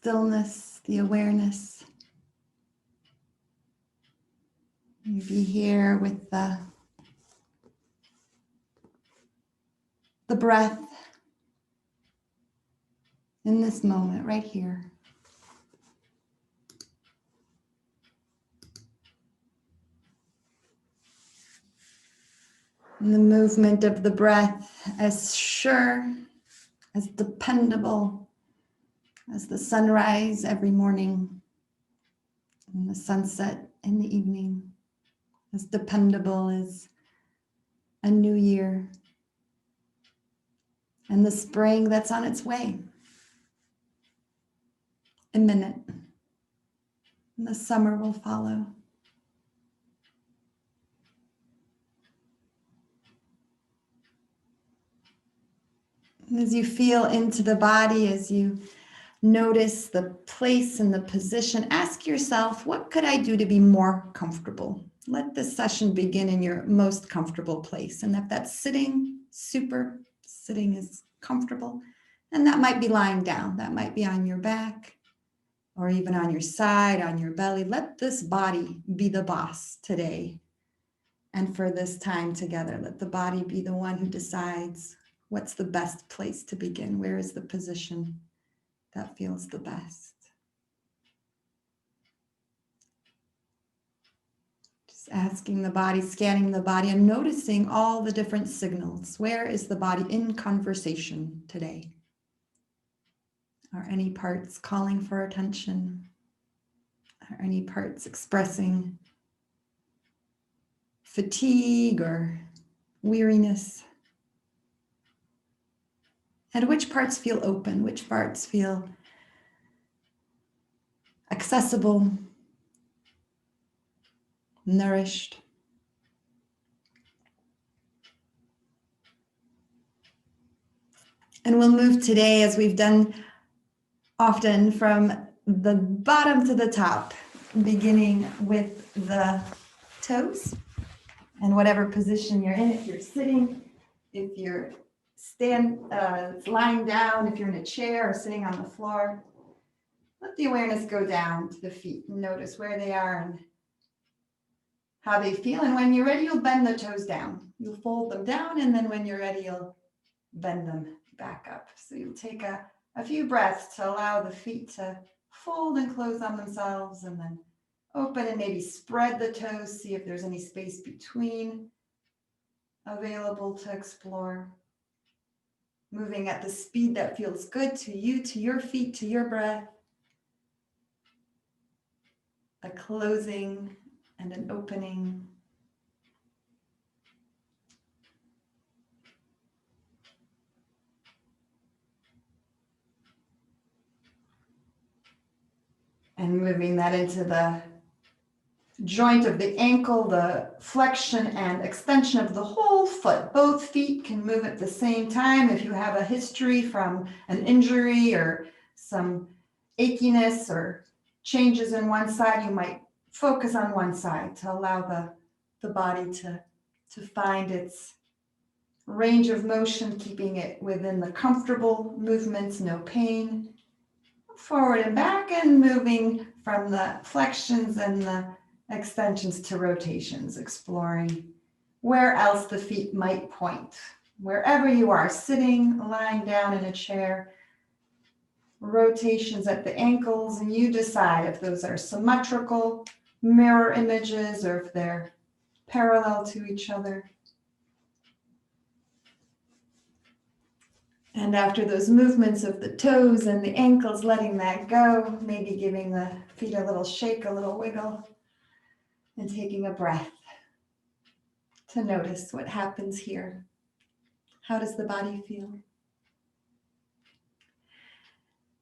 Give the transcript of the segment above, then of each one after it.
stillness, the awareness. Be here with the breath in this moment, right here. And the movement of the breath as sure, as dependable as the sunrise every morning and the sunset in the evening, as dependable as a new year and the spring that's on its way, imminent, and the summer will follow. And as you feel into the body, as you notice the place and the position, ask yourself, what could I do to be more comfortable? Let this session begin in your most comfortable place. And if that's sitting, sitting is comfortable. And that might be lying down. That might be on your back or even on your side, on your belly. Let this body be the boss today. And for this time together, let the body be the one who decides what's the best place to begin. Where is the position that feels the best? Just asking the body, scanning the body, and noticing all the different signals. Where is the body in conversation today? Are any parts calling for attention? Are any parts expressing fatigue or weariness? And which parts feel open? Which parts feel accessible, nourished? And we'll move today, as we've done often, from the bottom to the top, beginning with the toes and whatever position you're in. If you're sitting, if you're lying down, if you're in a chair or sitting on the floor, let the awareness go down to the feet and notice where they are and how they feel. And when you're ready, you'll bend the toes down. You'll fold them down, and then when you're ready, you'll bend them back up. So you'll take a few breaths to allow the feet to fold and close on themselves, and then open and maybe spread the toes, see if there's any space between available to explore. Moving at the speed that feels good to you, to your feet, to your breath. A closing and an opening. And moving that into the joint of the ankle, the flexion and extension of the whole foot. Both feet can move at the same time. If you have a history from an injury or some achiness or changes in one side, you might focus on one side to allow the body to find its range of motion, keeping it within the comfortable movements, no pain. Forward and back, and moving from the flexions and the extensions to rotations, exploring where else the feet might point. Wherever you are, sitting, lying down in a chair, rotations at the ankles, and you decide if those are symmetrical mirror images or if they're parallel to each other. And after those movements of the toes and the ankles, letting that go, maybe giving the feet a little shake, a little wiggle, and taking a breath to notice what happens here. How does the body feel?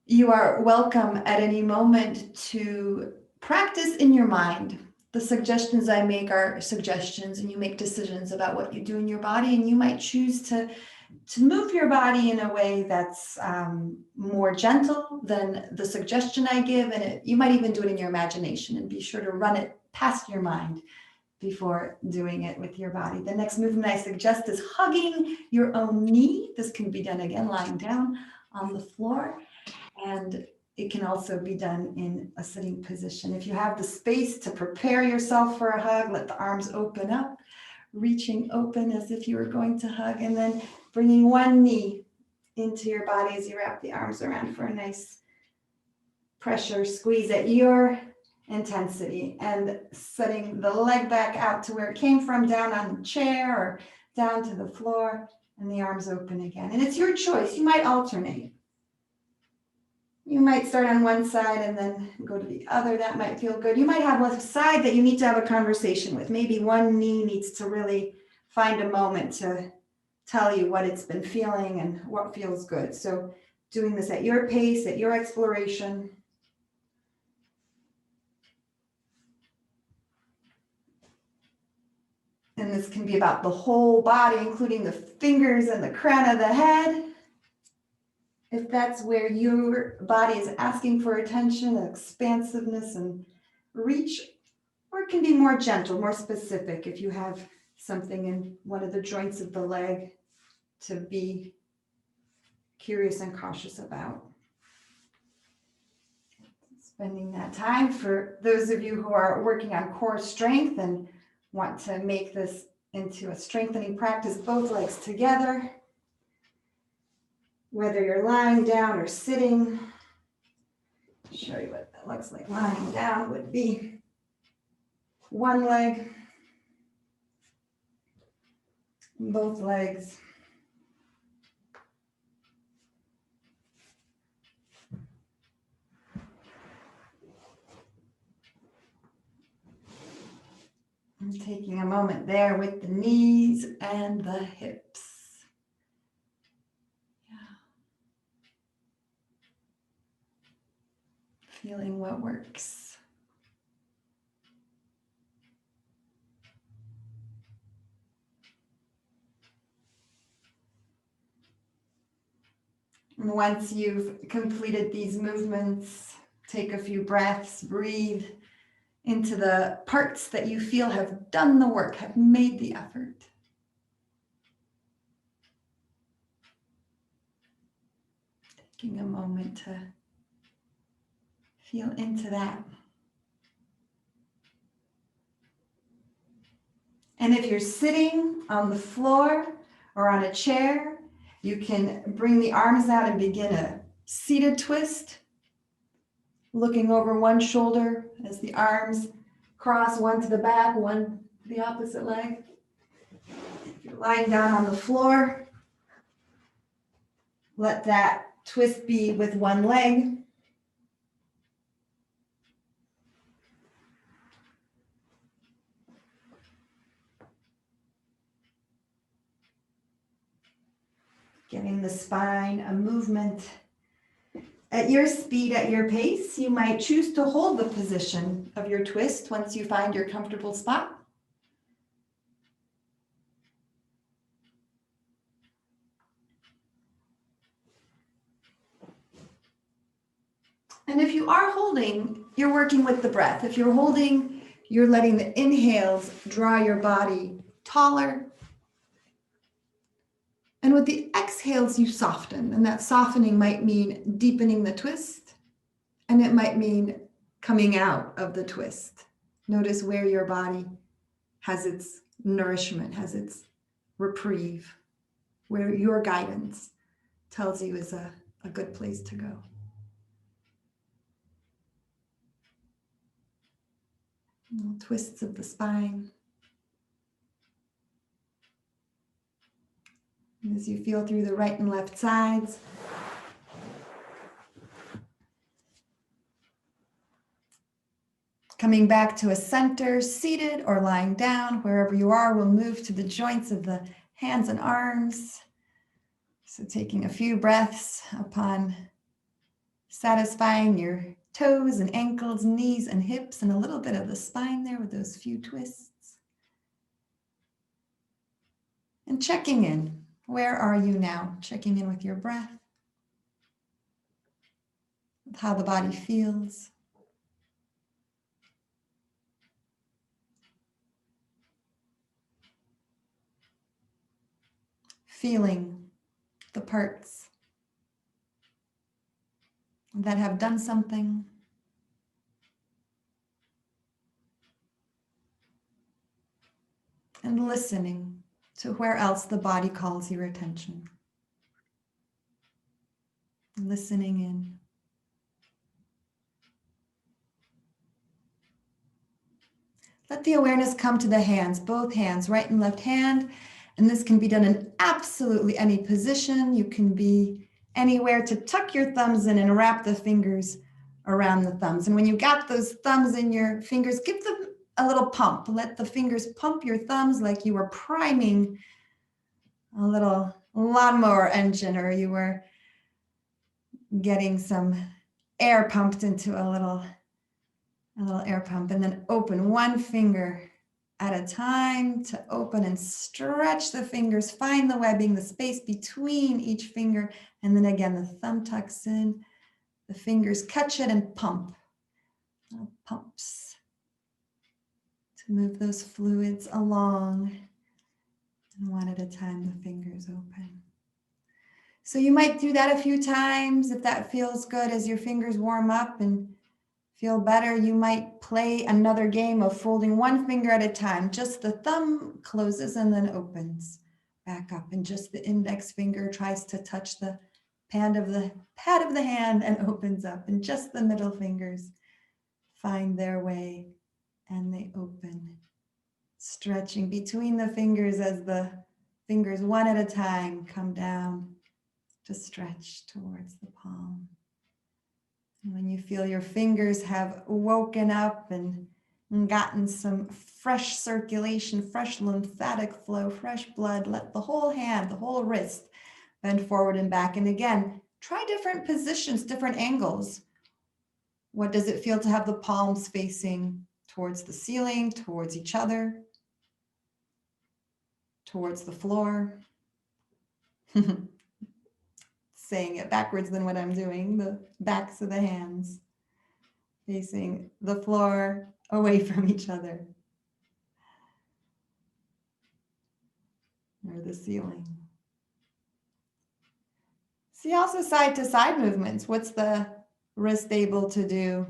You are welcome at any moment to practice in your mind. The suggestions I make are suggestions, and you make decisions about what you do in your body, and you might choose to move your body in a way that's more gentle than the suggestion I give. And you might even do it in your imagination, and be sure to run it past your mind before doing it with your body. The next movement I suggest is hugging your own knee. This can be done again lying down on the floor. And it can also be done in a sitting position. If you have the space to prepare yourself for a hug, let the arms open up, reaching open as if you were going to hug, and then bringing one knee into your body as you wrap the arms around for a nice pressure squeeze at your intensity, and setting the leg back out to where it came from, down on the chair or down to the floor, and the arms open again. And it's your choice. You might alternate. You might start on one side and then go to the other. That might feel good. You might have a side that you need to have a conversation with. Maybe one knee needs to really find a moment to tell you what it's been feeling and what feels good. So doing this at your pace, at your exploration. And this can be about the whole body, including the fingers and the crown of the head. If that's where your body is asking for attention, expansiveness, and reach, or it can be more gentle, more specific if you have something in one of the joints of the leg to be curious and cautious about. Spending that time for those of you who are working on core strength and want to make this into a strengthening practice, both legs together. Whether you're lying down or sitting, I'll show you what that looks like. Lying down would be one leg, both legs. And taking a moment there with the knees and the hips. Feeling what works. And once you've completed these movements, take a few breaths, breathe into the parts that you feel have done the work, have made the effort. Taking a moment to feel into that. And if you're sitting on the floor or on a chair, you can bring the arms out and begin a seated twist, looking over one shoulder as the arms cross, one to the back, one to the opposite leg. If you're lying down on the floor, let that twist be with one leg. Giving the spine a movement at your speed, at your pace. You might choose to hold the position of your twist once you find your comfortable spot. And if you are holding, you're working with the breath. If you're holding, you're letting the inhales draw your body taller. And with the exhales, you soften. And that softening might mean deepening the twist, and it might mean coming out of the twist. Notice where your body has its nourishment, has its reprieve, where your guidance tells you is a good place to go. Little twists of the spine. And as you feel through the right and left sides, coming back to a center, seated or lying down, wherever you are, we'll move to the joints of the hands and arms. So taking a few breaths upon satisfying your toes and ankles, knees and hips, and a little bit of the spine there with those few twists. And checking in. Where are you now? Checking in with your breath, with how the body feels. Feeling the parts that have done something. And listening to where else the body calls your attention. Listening in. Let the awareness come to the hands, both hands, right and left hand. And this can be done in absolutely any position. You can be anywhere to tuck your thumbs in and wrap the fingers around the thumbs. And when you got those thumbs in your fingers, give them a little pump. Let the fingers pump your thumbs like you were priming a little lawnmower engine, or you were getting some air pumped into a little air pump. And then open one finger at a time to open and stretch the fingers. Find the webbing, the space between each finger. And then again, the thumb tucks in, the fingers catch it and pump. Little pumps to move those fluids along. And one at a time, the fingers open. So you might do that a few times if that feels good. As your fingers warm up and feel better, you might play another game of folding one finger at a time. Just the thumb closes and then opens back up, and just the index finger tries to touch the pad of the hand and opens up, and just the middle fingers find their way and they open, stretching between the fingers as the fingers one at a time come down to stretch towards the palm. And when you feel your fingers have woken up and gotten some fresh circulation, fresh lymphatic flow, fresh blood, let the whole hand, the whole wrist bend forward and back. And again, try different positions, different angles. What does it feel to have the palms facing towards the ceiling, towards each other, towards the floor? Saying it backwards than what I'm doing, the backs of the hands facing the floor, away from each other, or the ceiling. See also side to side movements. What's the wrist able to do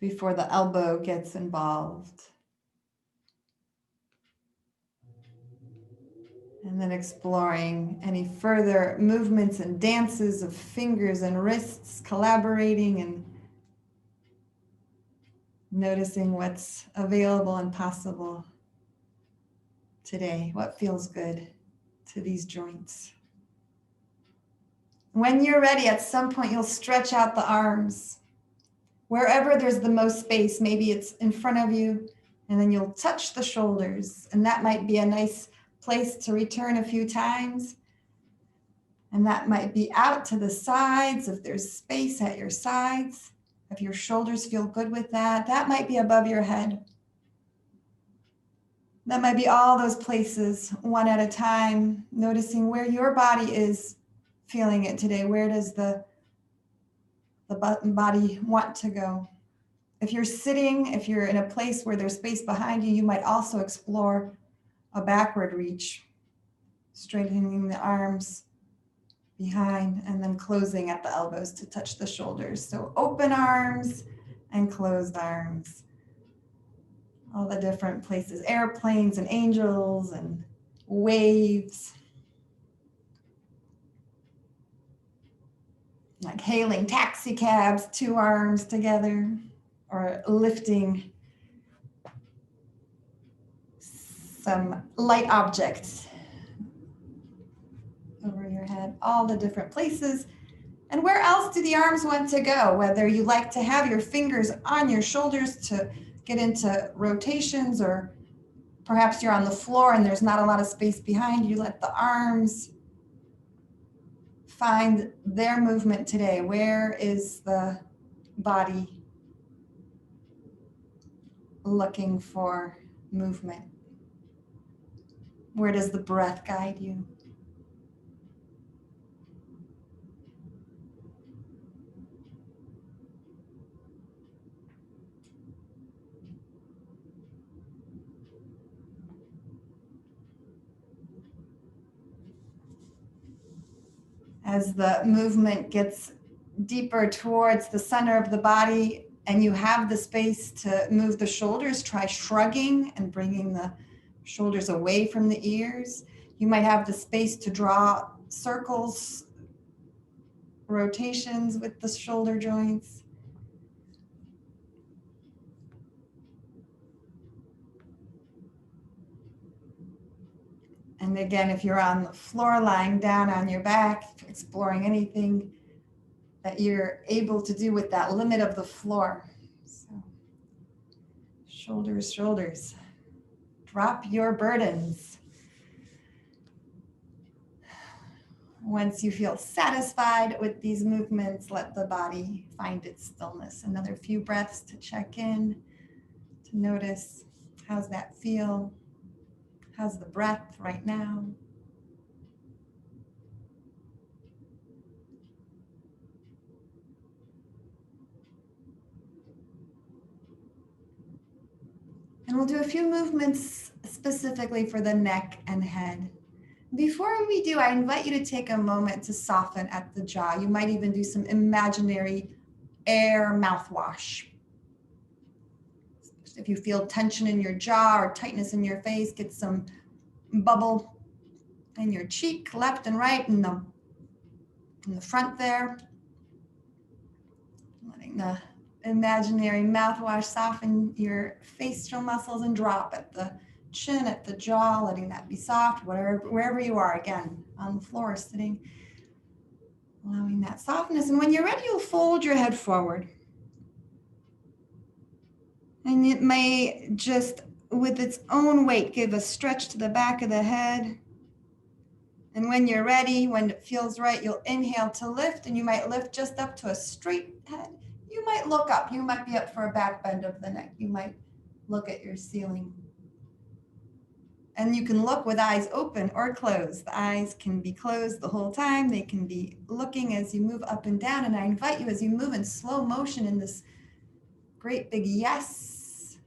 before the elbow gets involved? And then exploring any further movements and dances of fingers and wrists, collaborating and noticing what's available and possible today. What feels good to these joints? When you're ready, at some point, you'll stretch out the arms. Wherever there's the most space, maybe it's in front of you, and then you'll touch the shoulders. And that might be a nice place to return a few times. And that might be out to the sides if there's space at your sides. If your shoulders feel good with that, that might be above your head. That might be all those places, one at a time, noticing where your body is feeling it today. Where does the body want to go? If you're sitting, if you're in a place where there's space behind you, you might also explore a backward reach, straightening the arms behind and then closing at the elbows to touch the shoulders. So open arms and closed arms. All the different places, airplanes and angels and waves. Like hailing taxi cabs, two arms together, or lifting some light objects over your head, all the different places. And where else do the arms want to go? Whether you like to have your fingers on your shoulders to get into rotations, or perhaps you're on the floor and there's not a lot of space behind you, let the arms find their movement today. Where is the body looking for movement? Where does the breath guide you? As the movement gets deeper towards the center of the body and you have the space to move the shoulders, try shrugging and bringing the shoulders away from the ears. You might have the space to draw circles, rotations with the shoulder joints. And again, if you're on the floor, lying down on your back, exploring anything that you're able to do with that limit of the floor. So, shoulders, shoulders. Drop your burdens. Once you feel satisfied with these movements, let the body find its stillness. Another few breaths to check in, to notice, how's that feel? How's the breath right now? And we'll do a few movements specifically for the neck and head. Before we do, I invite you to take a moment to soften at the jaw. You might even do some imaginary air mouthwash. If you feel tension in your jaw or tightness in your face, get some bubble in your cheek, left and right, in the front there. Letting the imaginary mouthwash soften your facial muscles and drop at the chin, at the jaw, letting that be soft, wherever you are, again, on the floor, sitting, allowing that softness. And when you're ready, you'll fold your head forward. And it may just, with its own weight, give a stretch to the back of the head. And when you're ready, when it feels right, you'll inhale to lift, and you might lift just up to a straight head. You might look up. You might be up for a back bend of the neck. You might look at your ceiling. And you can look with eyes open or closed. The eyes can be closed the whole time. They can be looking as you move up and down. And I invite you, as you move in slow motion in this great big yes,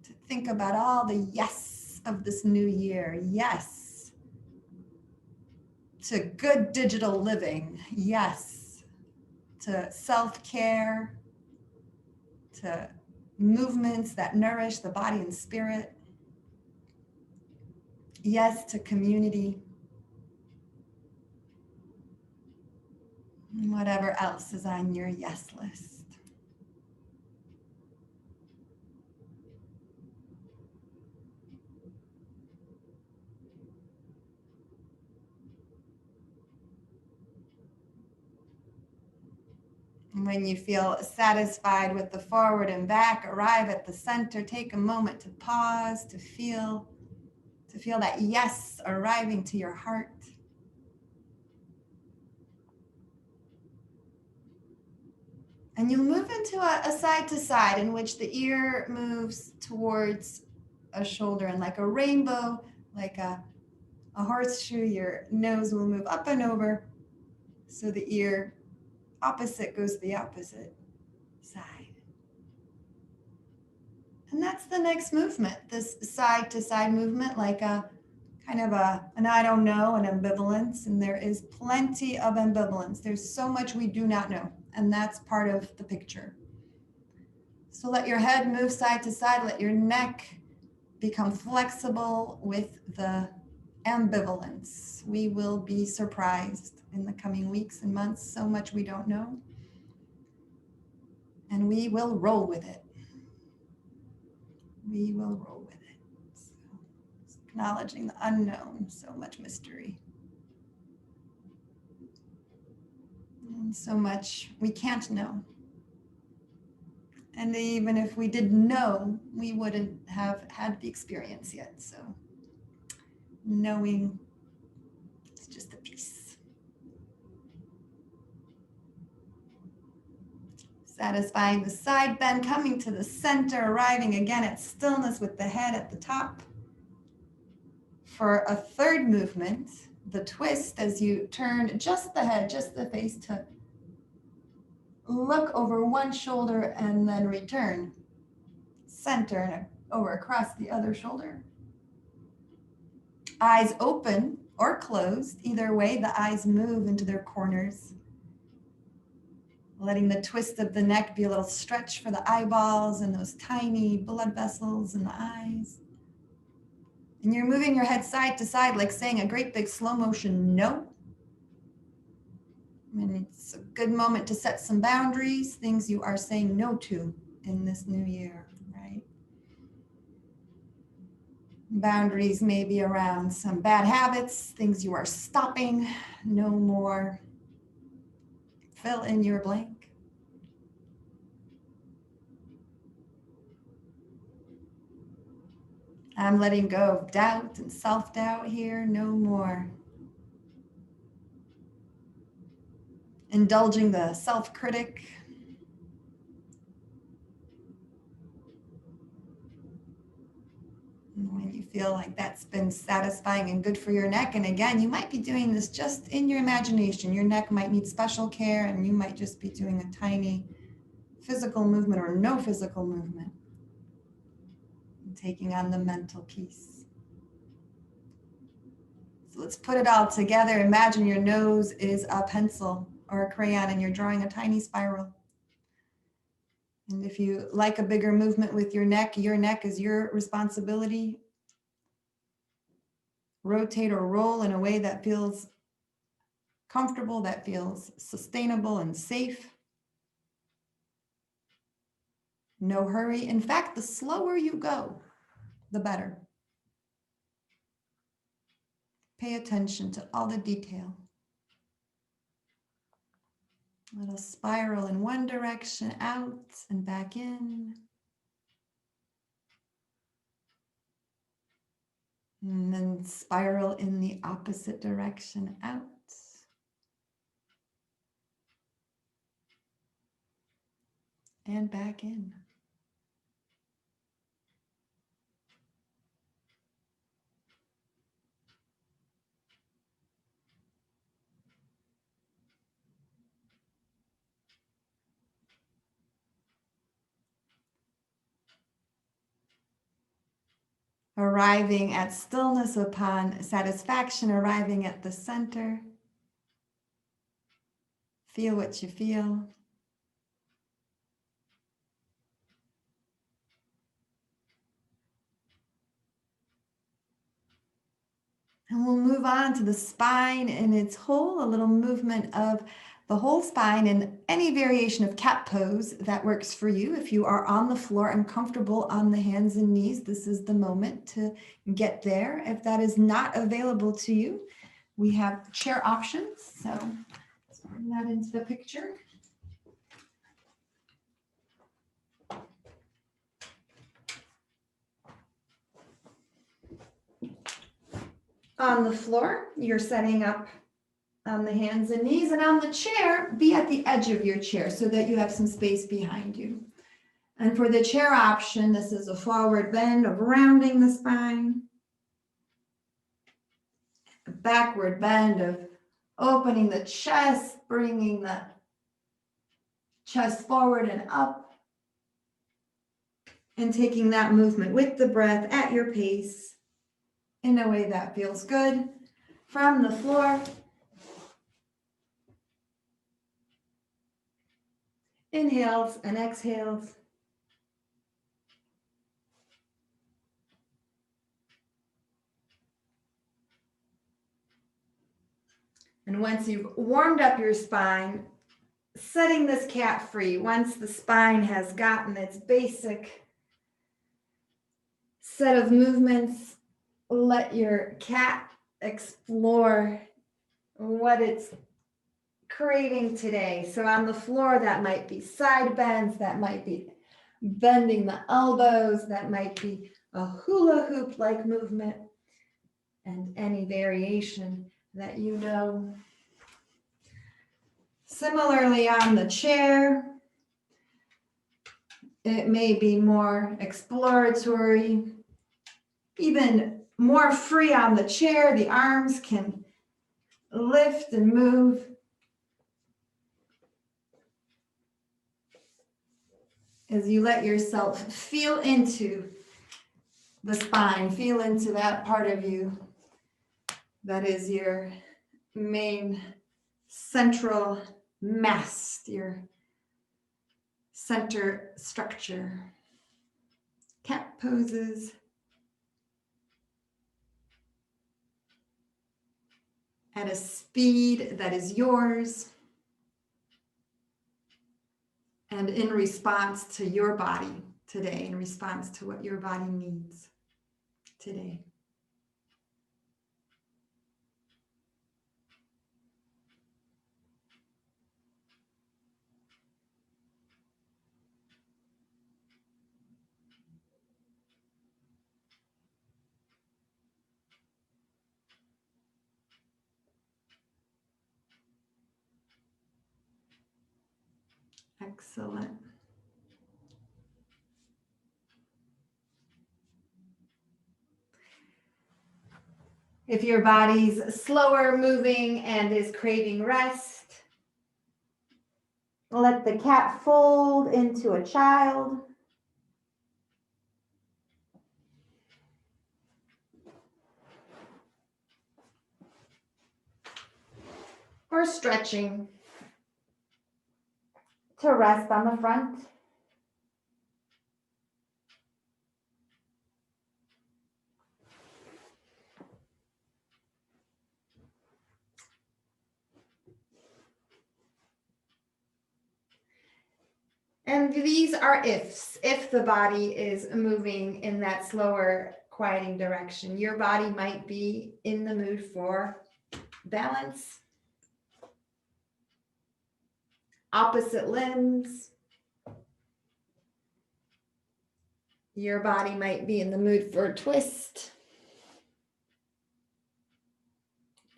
to think about all the yes of this new year. Yes to good digital living. Yes to self-care, to movements that nourish the body and spirit. Yes to community. And whatever else is on your yes list. And when you feel satisfied with the forward and back, arrive at the center, take a moment to pause, to feel that yes arriving to your heart. And you'll move into a side to side in which the ear moves towards a shoulder, and like a rainbow, like a horseshoe, your nose will move up and over. So the ear opposite goes to the opposite side. And that's the next movement, this side to side movement, like a kind of an I don't know, an ambivalence. And there is plenty of ambivalence. There's so much we do not know. And that's part of the picture. So let your head move side to side. Let your neck become flexible with the ambivalence. We will be surprised in the coming weeks and months. So much we don't know. And we will roll with it. We will roll with it. So, acknowledging the unknown, so much mystery. And so much we can't know. And even if we did know, we wouldn't have had the experience yet. So knowing is just a piece. Satisfying the side bend, coming to the center, arriving again at stillness with the head at the top. For a third movement, the twist, as you turn just the head, just the face, to look over one shoulder and then return. Center and over across the other shoulder. Eyes open, or closed. Either way, the eyes move into their corners, letting the twist of the neck be a little stretch for the eyeballs and those tiny blood vessels in the eyes. And you're moving your head side to side, like saying a great big slow motion no. And it's a good moment to set some boundaries, things you are saying no to in this new year, right? Boundaries may be around some bad habits, things you are stopping, no more. Fill in your blank. I'm letting go of doubt and self-doubt here, no more. Indulging the self-critic. When you feel like that's been satisfying and good for your neck. And again, you might be doing this just in your imagination. Your neck might need special care and you might just be doing a tiny physical movement or no physical movement. And taking on the mental piece. So let's put it all together. Imagine your nose is a pencil or a crayon and you're drawing a tiny spiral. And if you like a bigger movement with your neck is your responsibility. Rotate or roll in a way that feels comfortable, that feels sustainable and safe. No hurry. In fact, the slower you go, the better. Pay attention to all the detail. Little spiral in one direction, out and back in. And then spiral in the opposite direction, out. And back in. Arriving at stillness upon satisfaction, arriving at the center. Feel what you feel. And we'll move on to the spine in its whole, a little movement of the whole spine in any variation of cat pose that works for you. If you are on the floor and comfortable on the hands and knees, this is the moment to get there. If that is not available to you, we have chair options. So let's bring that into the picture. On the floor, you're setting up on the hands and knees, and on the chair, be at the edge of your chair so that you have some space behind you. And for the chair option, this is a forward bend of rounding the spine, a backward bend of opening the chest, bringing the chest forward and up, and taking that movement with the breath at your pace in a way that feels good. From the floor, inhales and exhales. And once you've warmed up your spine, setting this cat free, once the spine has gotten its basic set of movements, let your cat explore what it's craving today. So on the floor, that might be side bends, that might be bending the elbows, that might be a hula hoop like movement, and any variation that you know. Similarly on the chair, it may be more exploratory, even more free on the chair. The arms can lift and move as you let yourself feel into the spine, feel into that part of you That is your main central mast, your center structure. Cat poses. At a speed that is yours and in response to your body today, in response to what your body needs today. Excellent. If your body's slower moving and is craving rest, let the cat fold into a child. Or stretching to rest on the front. And these are ifs, if the body is moving in that slower, quieting direction. Your body might be in the mood for balance, opposite limbs. Your body might be in the mood for a twist,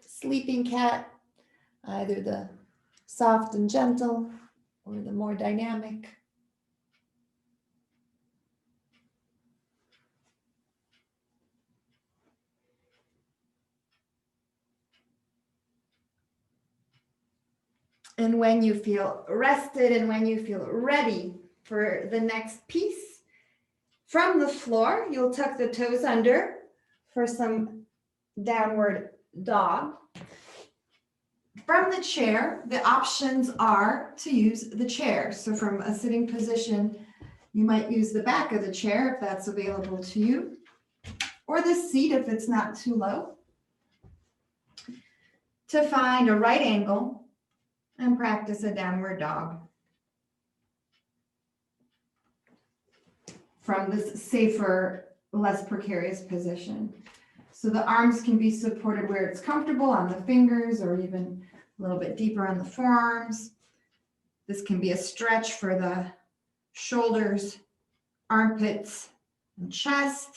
sleeping cat, either the soft and gentle or the more dynamic. And when you feel rested and when you feel ready for the next piece, from the floor, you'll tuck the toes under for some downward dog. From the chair, the options are to use the chair. So from a sitting position, you might use the back of the chair if that's available to you, or the seat if it's not too low, to find a right angle and practice a downward dog. From this safer, less precarious position. So the arms can be supported where it's comfortable on the fingers or even a little bit deeper on the forearms. This can be a stretch for the shoulders, armpits, and chest.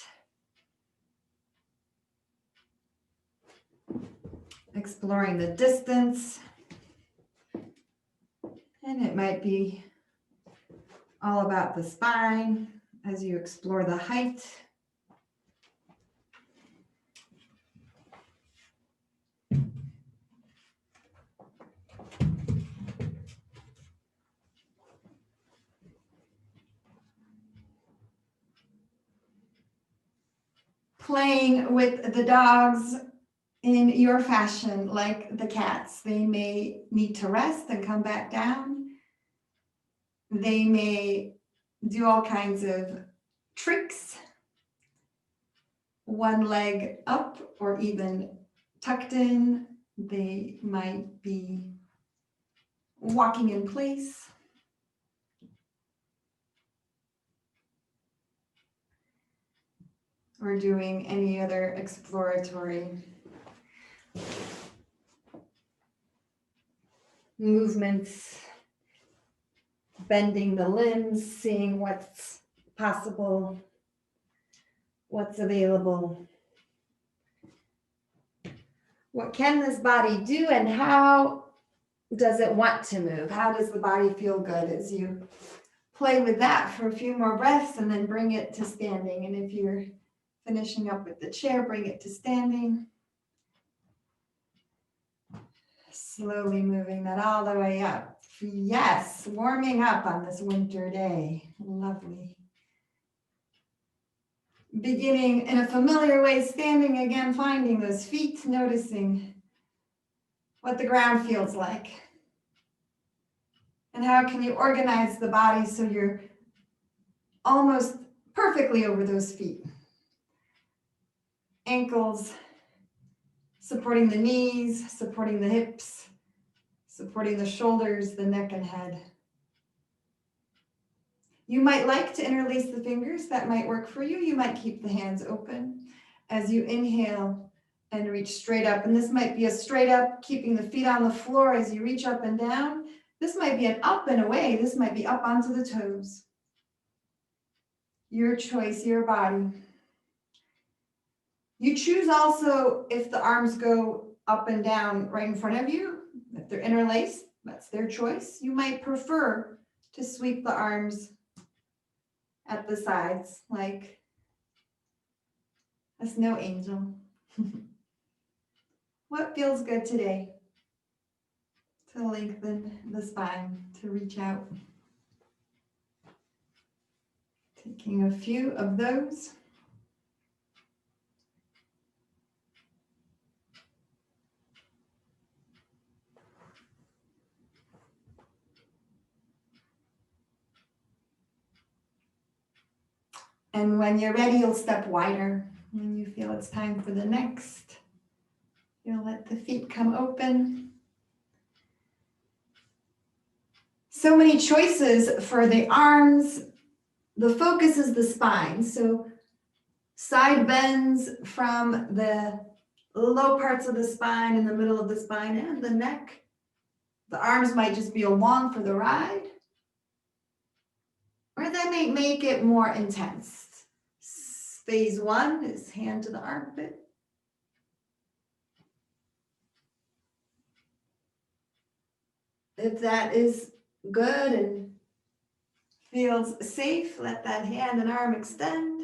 Exploring the distance. And it might be all about the spine as you explore the height. Playing with the dogs in your fashion, like the cats. They may need to rest and come back down. They may do all kinds of tricks, one leg up or even tucked in. They might be walking in place. Or doing any other exploratory movements, bending the limbs, seeing what's possible, what's available. What can this body do and how does it want to move? How does the body feel good as you play with that for a few more breaths and then bring it to standing? And if you're finishing up with the chair, bring it to standing. Slowly moving that all the way up. Yes, warming up on this winter day. Lovely. Beginning in a familiar way, standing again, finding those feet, noticing what the ground feels like. And how can you organize the body so you're almost perfectly over those feet. Ankles, supporting the knees, supporting the hips, supporting the shoulders, the neck and head. You might like to interlace the fingers. That might work for you. You might keep the hands open as you inhale and reach straight up. And this might be a straight up, keeping the feet on the floor as you reach up and down. This might be an up and away. This might be up onto the toes. Your choice, your body. You choose also if the arms go up and down right in front of you. If they're interlaced, that's their choice. You might prefer to sweep the arms at the sides like a snow angel. What feels good today? To lengthen the spine, to reach out. Taking a few of those. And when you're ready, you'll step wider. When you feel it's time for the next, you'll let the feet come open. So many choices for the arms. The focus is the spine. So side bends from the low parts of the spine in the middle of the spine and the neck. The arms might just be along for the ride, or they may make it more intense. Phase one is hand to the armpit. If that is good and feels safe, let that hand and arm extend.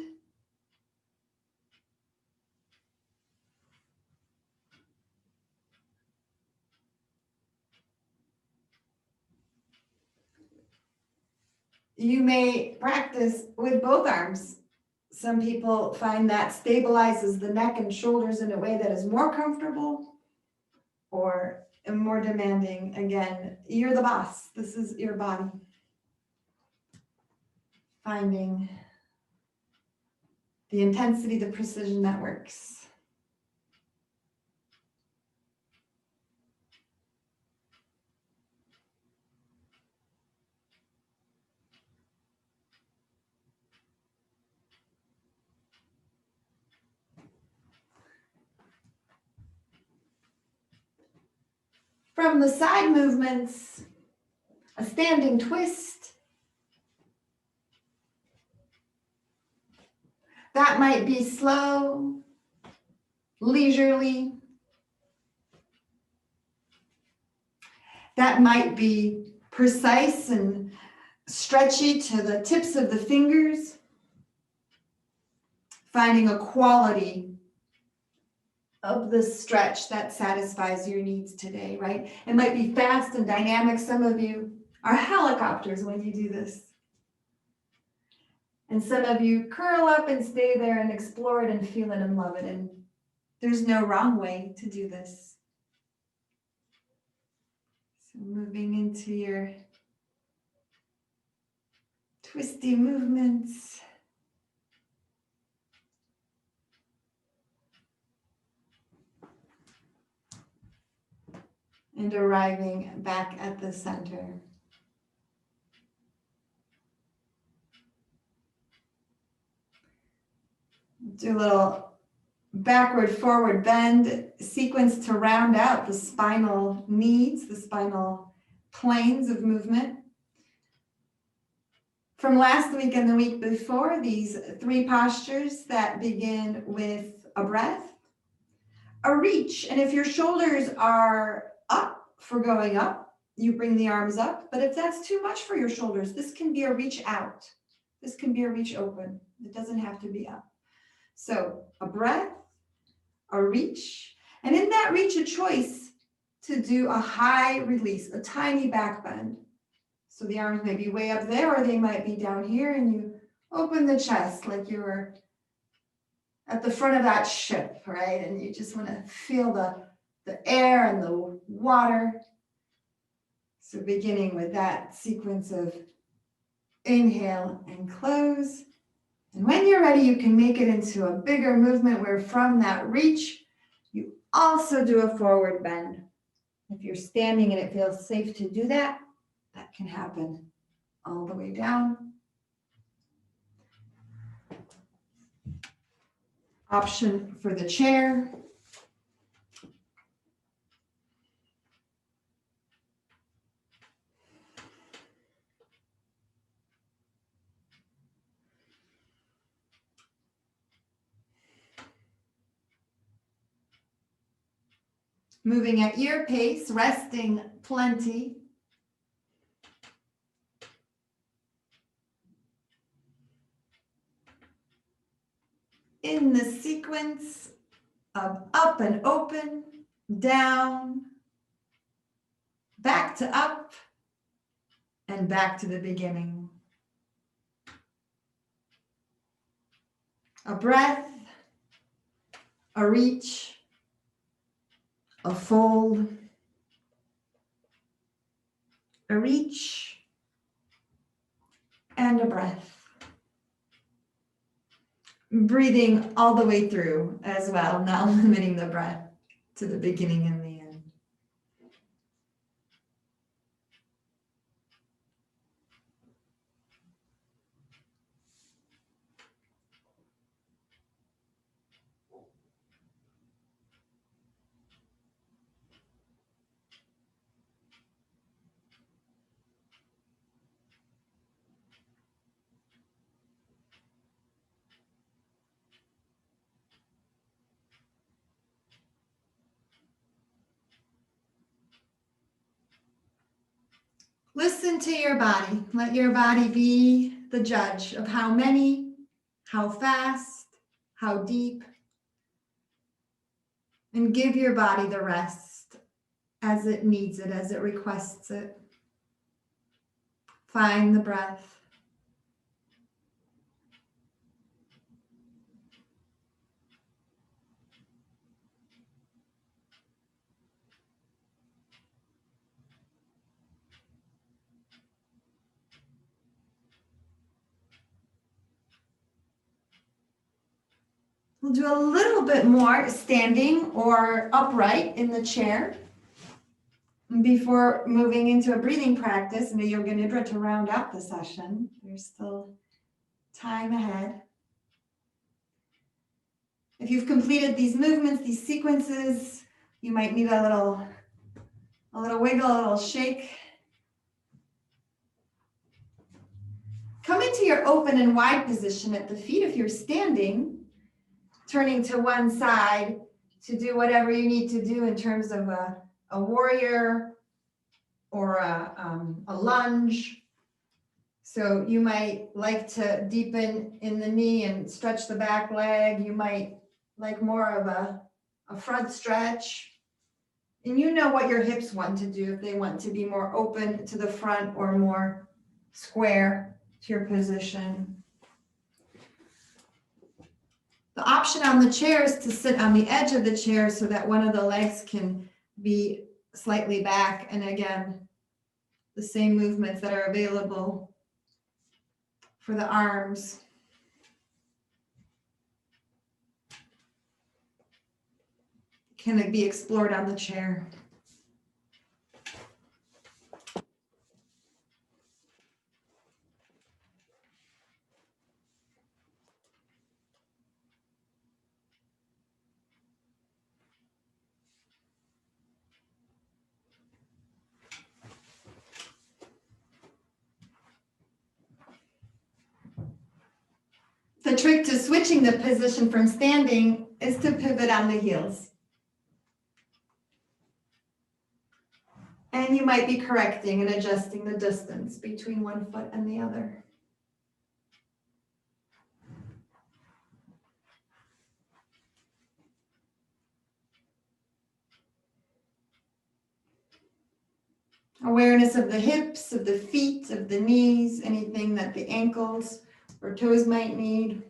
You may practice with both arms. Some people find that stabilizes the neck and shoulders in a way that is more comfortable or more demanding. Again, you're the boss. This is your body. Finding the intensity, the precision that works. From the side movements, a standing twist. That might be slow, leisurely. That might be precise and stretchy to the tips of the fingers. Finding a quality of the stretch that satisfies your needs today, right? It might be fast and dynamic. Some of you are helicopters when you do this. And some of you curl up and stay there and explore it and feel it and love it. And there's no wrong way to do this. So moving into your twisty movements. And arriving back at the center. Do a little backward forward bend sequence to round out the spinal needs, the spinal planes of movement. From last week and the week before, these three postures that begin with a breath, a reach. And if your shoulders are up for going up, you bring the arms up. But if that's too much for your shoulders, this can be a reach out. This can be a reach open. It doesn't have to be up. So a breath, a reach, and in that reach, a choice to do a high release, a tiny back bend. So the arms may be way up there, or they might be down here, and you open the chest like you were at the front of that ship, right? And you just want to feel the air and the water. So beginning with that sequence of inhale and close. And when you're ready, you can make it into a bigger movement where from that reach, you also do a forward bend. If you're standing and it feels safe to do that, that can happen all the way down. Option for the chair. Moving at your pace, resting plenty. In the sequence of up and open, down, back to up, and back to the beginning. A breath, a reach, a fold, a reach, and a breath. Breathing all the way through as well, not limiting the breath to the beginning and the end. Listen to your body. Let your body be the judge of how many, how fast, how deep. And give your body the rest as it needs it, as it requests it. Find the breath. We'll do a little bit more standing or upright in the chair before moving into a breathing practice and a yoga nidra to round out the session. There's still time ahead. If you've completed these movements, these sequences, you might need a little wiggle, a little shake. Come into your open and wide position at the feet if you're standing, turning to one side to do whatever you need to do in terms of a warrior or a lunge. So you might like to deepen in the knee and stretch the back leg. You might like more of a front stretch. And you know what your hips want to do, if they want to be more open to the front or more square to your position. The option on the chair is to sit on the edge of the chair so that one of the legs can be slightly back. And again, the same movements that are available for the arms. Can be explored on the chair. The trick to switching the position from standing is to pivot on the heels. And you might be correcting and adjusting the distance between one foot and the other. Awareness of the hips, of the feet, of the knees, anything that the ankles or toes might need.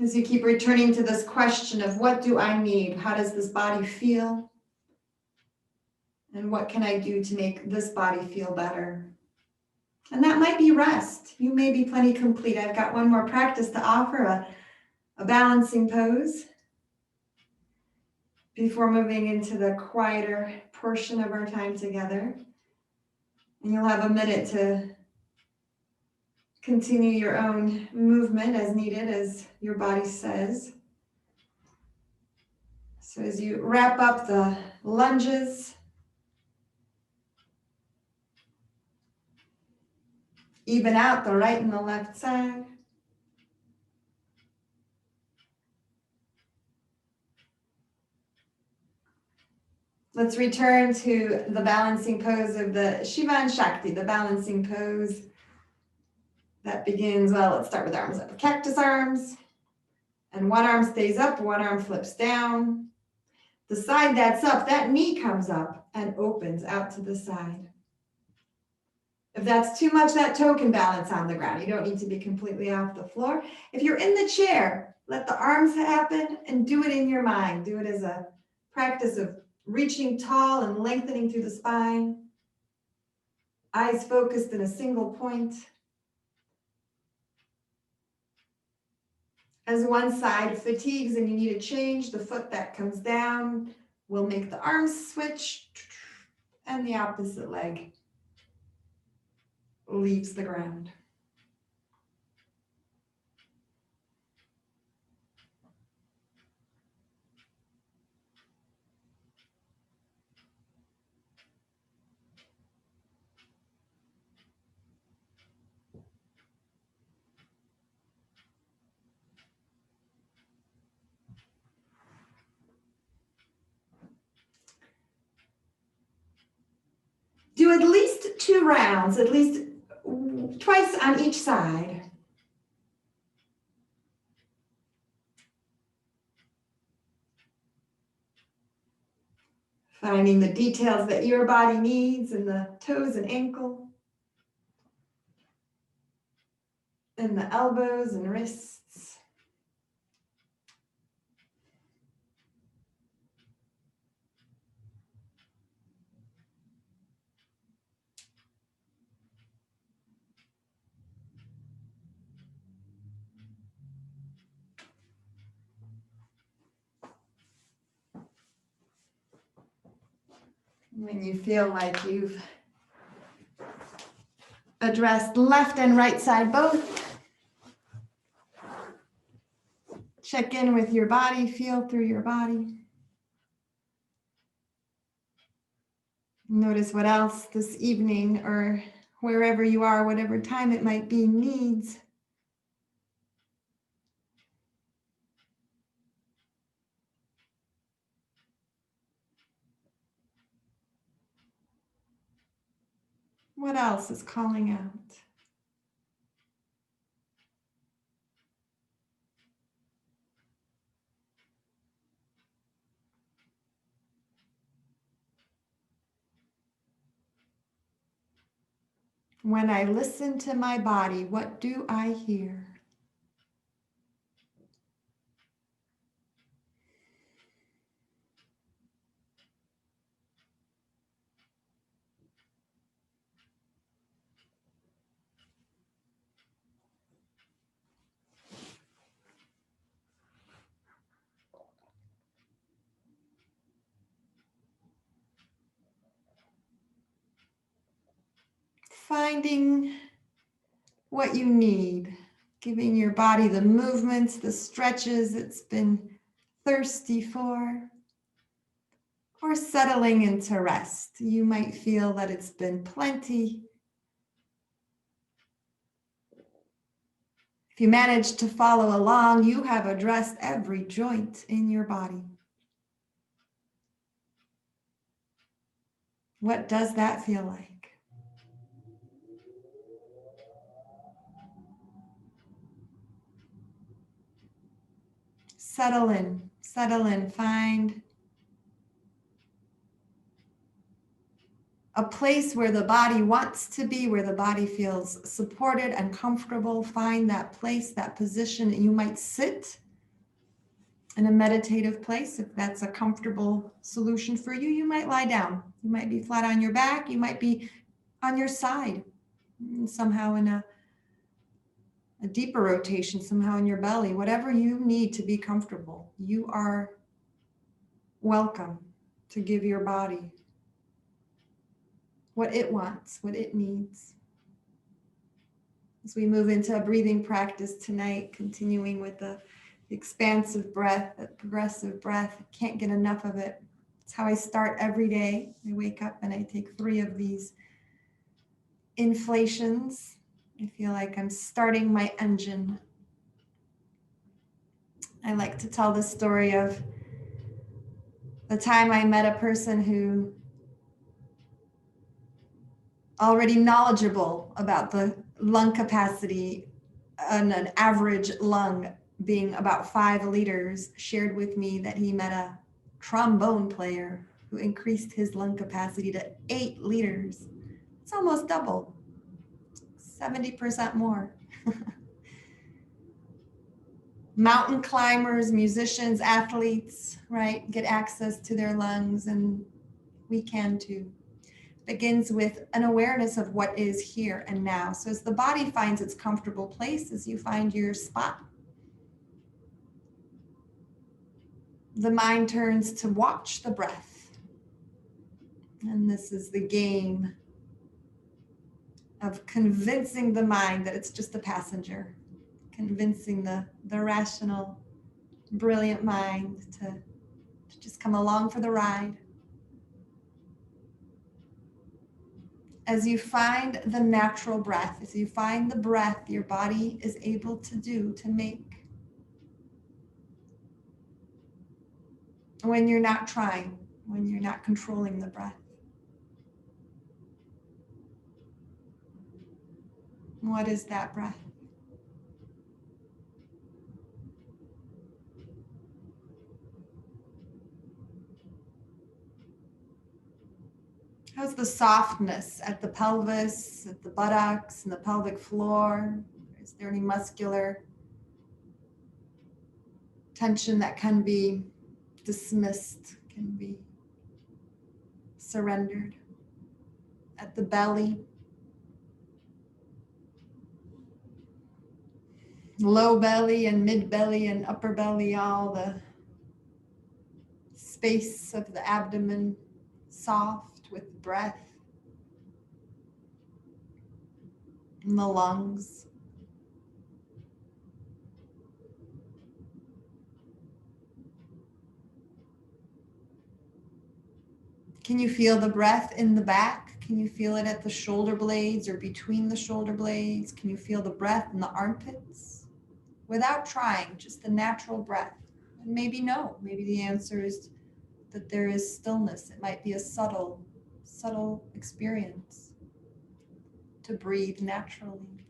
As you keep returning to this question of what do I need? How does this body feel? And what can I do to make this body feel better? And that might be rest. You may be plenty complete. I've got one more practice to offer, a balancing pose, before moving into the quieter portion of our time together. And you'll have a minute to continue your own movement as needed, as your body says. So as you wrap up the lunges, even out the right and the left side. Let's return to the balancing pose of the Shiva and Shakti, the balancing pose that begins, well, let's start with arms up. Cactus arms, and one arm stays up, one arm flips down. The side that's up, that knee comes up and opens out to the side. If that's too much, that toe can balance on the ground. You don't need to be completely off the floor. If you're in the chair, let the arms happen and do it in your mind. Do it as a practice of reaching tall and lengthening through the spine. Eyes focused in a single point. As one side fatigues and you need a change, the foot that comes down will make the arms switch, and the opposite leg leaves the ground. Do at least 2 rounds, at least twice on each side. Finding the details that your body needs in the toes and ankle, and the elbows and wrists. When you feel like you've addressed left and right side both, check in with your body, feel through your body. Notice what else this evening or wherever you are, whatever time it might be, needs. What else is calling out? When I listen to my body, what do I hear? Finding what you need, giving your body the movements, the stretches it's been thirsty for, or settling into rest. You might feel that it's been plenty. If you manage to follow along, you have addressed every joint in your body. What does that feel like? Settle in, find a place where the body wants to be, where the body feels supported and comfortable. Find that place, that position. You might sit in a meditative place. If that's a comfortable solution for you, you might lie down. You might be flat on your back. You might be on your side, somehow in a deeper rotation, somehow in your belly. Whatever you need to be comfortable, you are welcome to give your body what it wants, what it needs. As we move into a breathing practice tonight, continuing with the expansive breath, that progressive breath, I can't get enough of it. It's how I start every day. I wake up and I take 3 of these inflations. I feel like I'm starting my engine. I like to tell the story of the time I met a person who already knowledgeable about the lung capacity on an average lung being about 5 liters, shared with me that he met a trombone player who increased his lung capacity to 8 liters. It's almost double, 70% more. Mountain climbers, musicians, athletes, right, get access to their lungs, and we can too. Begins with an awareness of what is here and now. So as the body finds its comfortable place, as you find your spot, the mind turns to watch the breath. And this is the game of convincing the mind that it's just a passenger, convincing the rational, brilliant mind to just come along for the ride. As you find the natural breath, as you find the breath your body is able to do, to make, when you're not trying, when you're not controlling the breath. What is that breath? How's the softness at the pelvis, at the buttocks, and the pelvic floor? Is there any muscular tension that can be dismissed, can be surrendered? At the belly, low belly and mid belly and upper belly, all the space of the abdomen soft with breath. In the lungs. Can you feel the breath in the back? Can you feel it at the shoulder blades or between the shoulder blades? Can you feel the breath in the armpits? Without trying, just the natural breath. And maybe no, maybe the answer is that there is stillness. It might be a subtle experience to breathe naturally.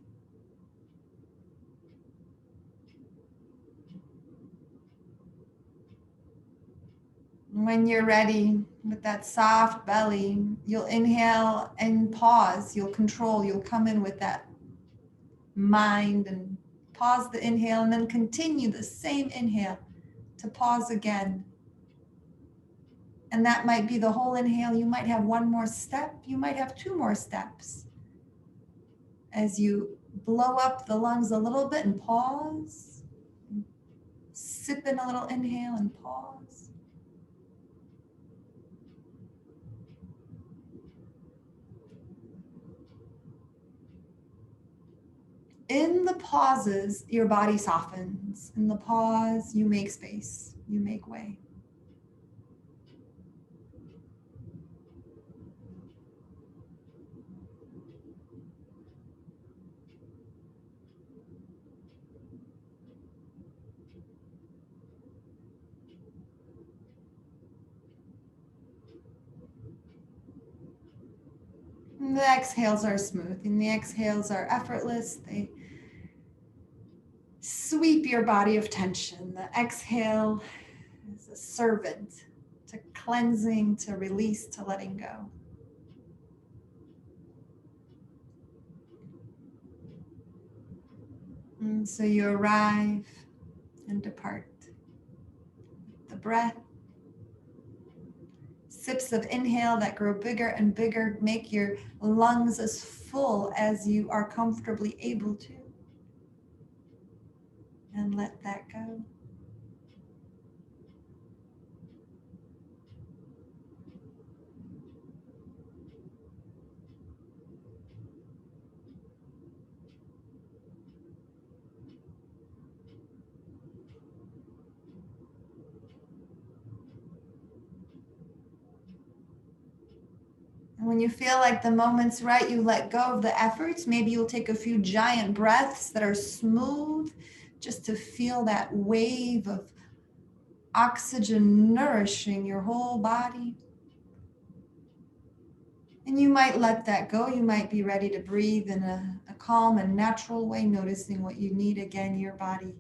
When you're ready with that soft belly, you'll inhale and pause. You'll control. You'll come in with that mind and pause the inhale and then continue the same inhale to pause again. And that might be the whole inhale. You might have 1 more step. You might have 2 more steps. As you blow up the lungs a little bit and pause. Sip in a little inhale and pause. In the pauses, your body softens. In the pause, you make space, you make way. And the exhales are smooth, and the exhales are effortless. They sweep your body of tension. The exhale is a servant to cleansing, to release, to letting go. And so you arrive and depart. breath. Sips of inhale that grow bigger and bigger. Make your lungs as full as you are comfortably able to. And let that go. And when you feel like the moment's right, you let go of the efforts. Maybe you'll take a few giant breaths that are smooth, just to feel that wave of oxygen nourishing your whole body. And you might let that go. You might be ready to breathe in a calm and natural way, noticing what you need. Again, your body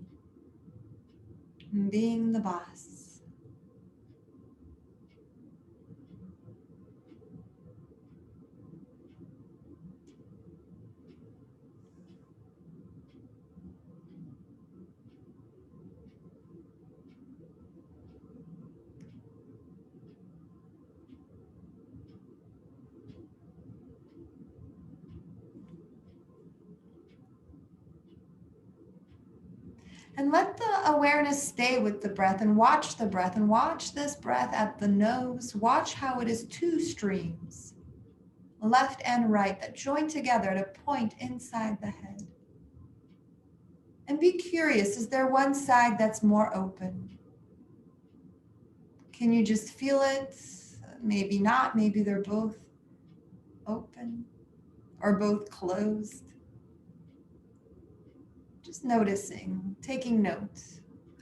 being the boss. And let the awareness stay with the breath and watch the breath and watch this breath at the nose. Watch how it is two streams, left and right, that join together at a point inside the head. And be curious, is there one side that's more open? Can you just feel it? Maybe not, maybe they're both open or both closed. Just noticing, taking note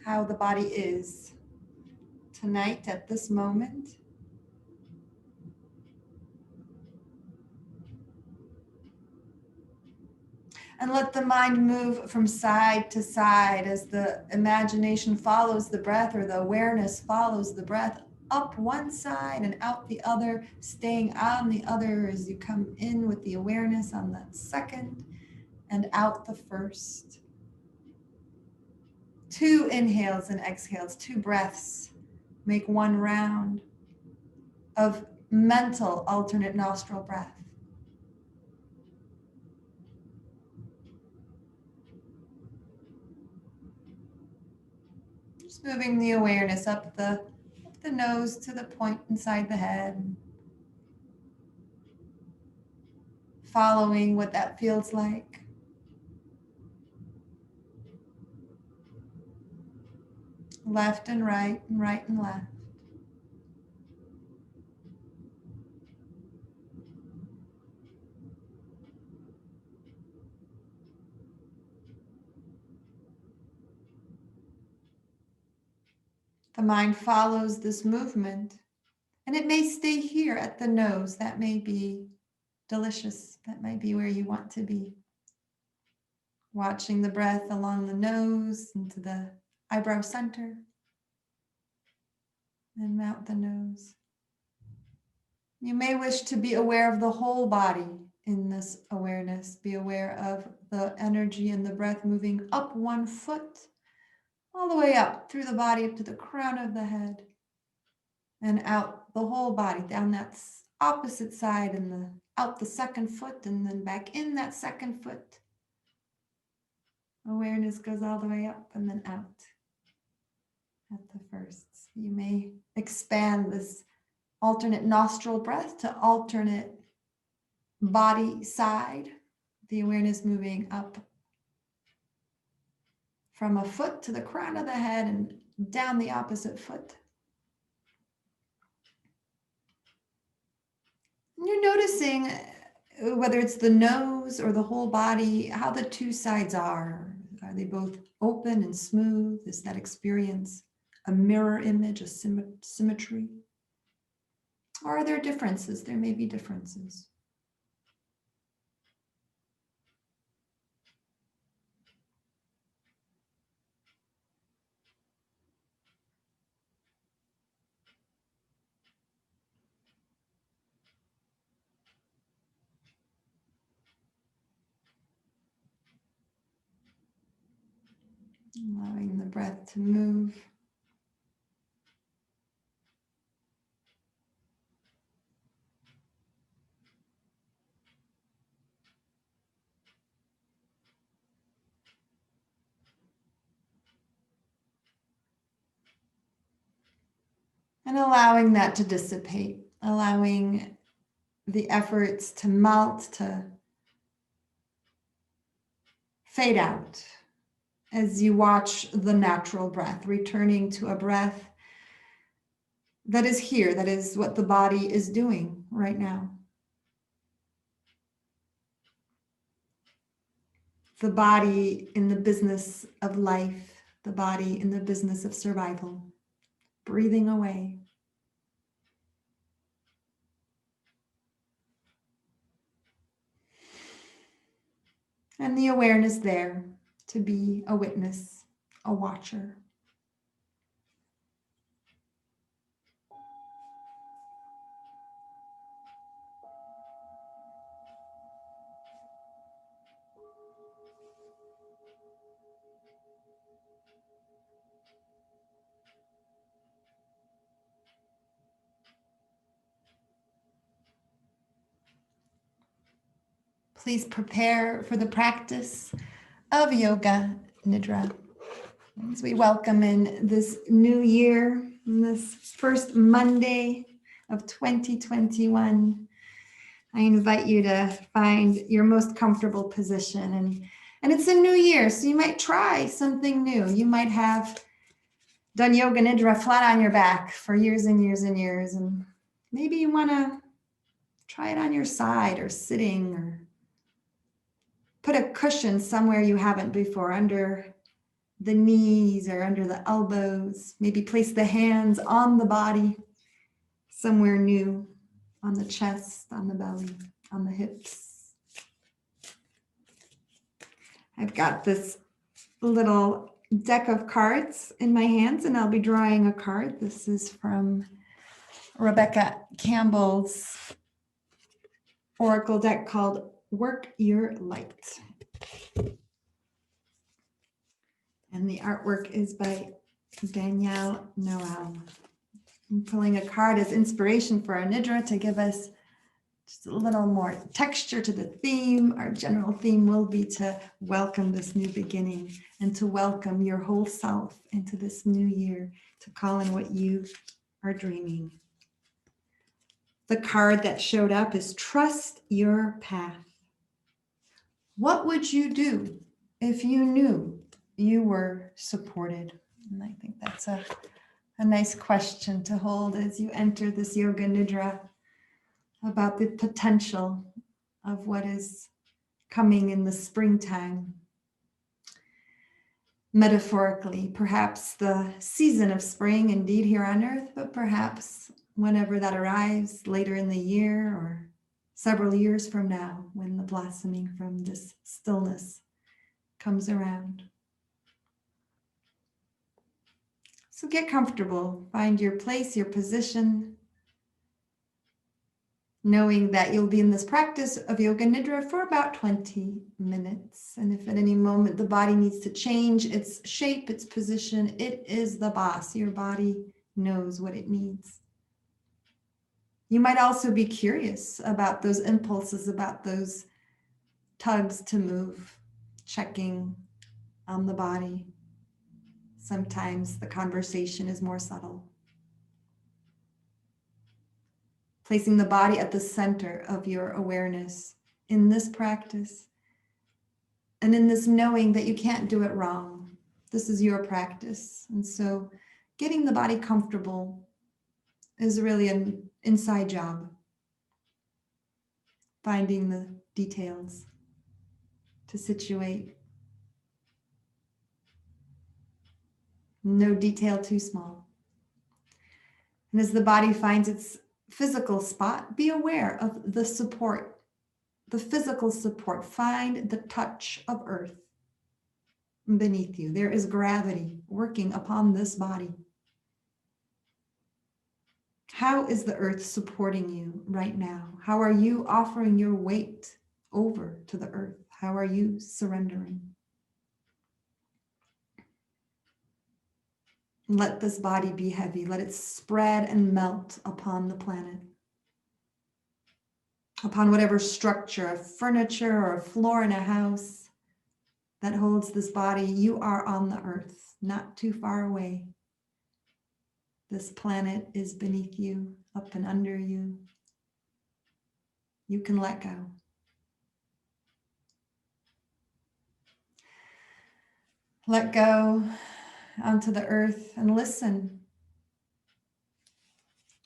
how the body is tonight at this moment. And let the mind move from side to side as the imagination follows the breath, or the awareness follows the breath, up one side and out the other, staying on the other as you come in with the awareness on that second and out the first. 2 inhales and exhales, 2 breaths make 1 round of mental alternate nostril breath. Just moving the awareness up the nose to the point inside the head. Following what that feels like. Left and right and left. The mind follows this movement, and it may stay here at the nose. That may be delicious. That might be where you want to be. Watching the breath along the nose into the eyebrow center, and mount the nose. You may wish to be aware of the whole body in this awareness. Be aware of the energy and the breath moving up 1 foot, all the way up through the body, up to the crown of the head, and out the whole body, down that opposite side, and out the second foot, and then back in that second foot. Awareness goes all the way up and then out at the first. You may expand this alternate nostril breath to alternate body side. The awareness moving up from a foot to the crown of the head and down the opposite foot. And you're noticing whether it's the nose or the whole body, how the 2 sides are. Are they both open and smooth? Is that experience a mirror image, a symmetry? Or are there differences? There may be differences. Allowing the breath to move And allowing that to dissipate, allowing the efforts to melt, to fade out as you watch the natural breath, returning to a breath that is here, that is what the body is doing right now. The body in the business of life, the body in the business of survival, breathing away. And the awareness there to be a witness, a watcher. Please prepare for the practice of yoga nidra. As we welcome in this new year, this first Monday of 2021, I invite you to find your most comfortable position. And it's a new year, so you might try something new. You might have done yoga nidra flat on your back for years and years and years. And maybe you want to try it on your side or sitting, or put a cushion somewhere you haven't before, under the knees or under the elbows. Maybe place the hands on the body somewhere new, on the chest, on the belly, on the hips. I've got this little deck of cards in my hands, and I'll be drawing a card. This is from Rebecca Campbell's oracle deck called Work Your Light. And the artwork is by Danielle Noel. I'm pulling a card as inspiration for our nidra to give us just a little more texture to the theme. Our general theme will be to welcome this new beginning and to welcome your whole self into this new year, to call in what you are dreaming. The card that showed up is Trust Your Path. What would you do if you knew you were supported? And I think that's a nice question to hold as you enter this yoga nidra, about the potential of what is coming in the springtime. Metaphorically, perhaps the season of spring indeed here on earth, but perhaps whenever that arrives later in the year or several years from now, when the blossoming from this stillness comes around. So get comfortable, find your place, your position, knowing that you'll be in this practice of yoga nidra for about 20 minutes. And if at any moment the body needs to change its shape, its position, it is the boss. Your body knows what it needs. You might also be curious about those impulses, about those tugs to move, checking on the body. Sometimes the conversation is more subtle. Placing the body at the center of your awareness in this practice, and in this knowing that you can't do it wrong. This is your practice. And so getting the body comfortable is really an inside job. Finding the details to situate. No detail too small. And as the body finds its physical spot, be aware of the support, the physical support. Find the touch of earth beneath you. There is gravity working upon this body. How is the earth supporting you right now? How are you offering your weight over to the earth? How are you surrendering? Let this body be heavy. Let it spread and melt upon the planet. Upon whatever structure, a furniture or a floor in a house that holds this body. You are on the earth, not too far away. This planet is beneath you, up and under you. You can let go. Let go onto the earth and listen.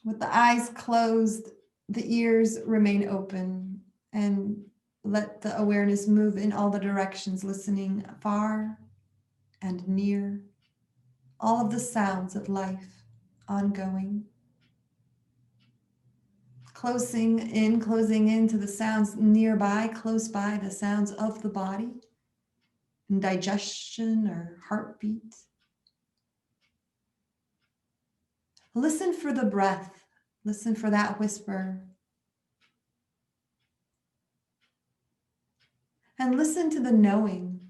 With the eyes closed, the ears remain open, and let the awareness move in all the directions, listening far and near. All of the sounds of life ongoing. Closing in to the sounds nearby, close by, the sounds of the body, and digestion or heartbeat. Listen for the breath. Listen for that whisper. And listen to the knowing.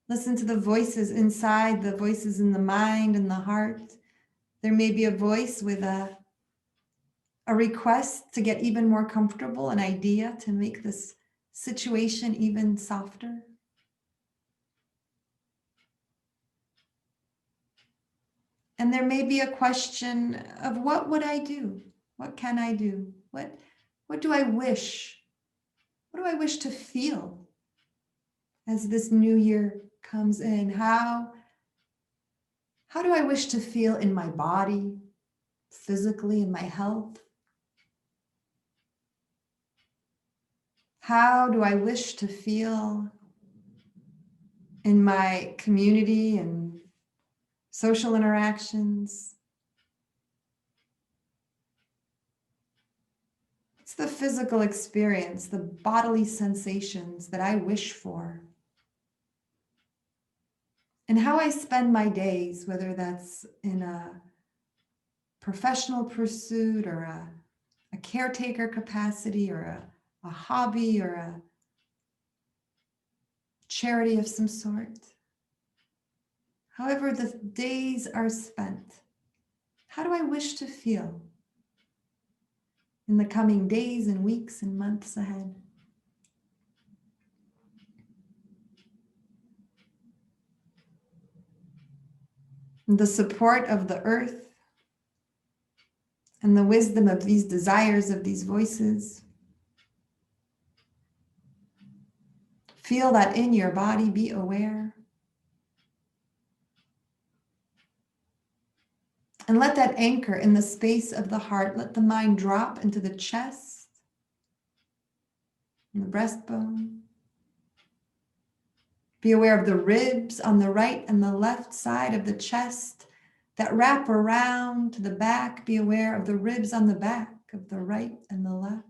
Listen to the voices inside, the voices in the mind and the heart. There may be a voice with a request to get even more comfortable, an idea to make this situation even softer. And there may be a question of what would I do? What can I do? What do I wish? What do I wish to feel as this new year comes in? How do I wish to feel in my body, physically, in my health? How do I wish to feel in my community and social interactions? It's the physical experience, the bodily sensations that I wish for. And how I spend my days, whether that's in a professional pursuit or a caretaker capacity or a hobby or a charity of some sort. However the days are spent, how do I wish to feel in the coming days and weeks and months ahead? The support of the earth and the wisdom of these desires, of these voices. Feel that in your body, be aware. And let that anchor in the space of the heart. Let the mind drop into the chest and the breastbone. Be aware of the ribs on the right and the left side of the chest that wrap around to the back. Be aware of the ribs on the back of the right and the left.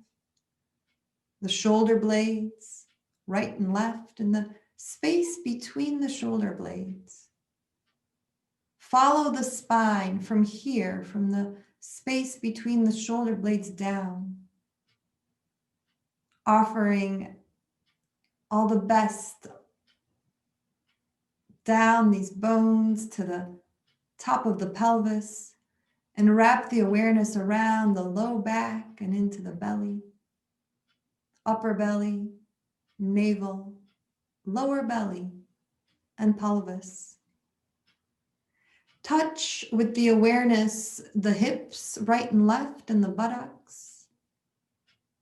The shoulder blades, right and left, and the space between the shoulder blades. Follow the spine from here, from the space between the shoulder blades down, offering all the best down these bones to the top of the pelvis, and wrap the awareness around the low back and into the belly, upper belly, navel, lower belly, and pelvis. Touch with the awareness the hips, right and left, and the buttocks,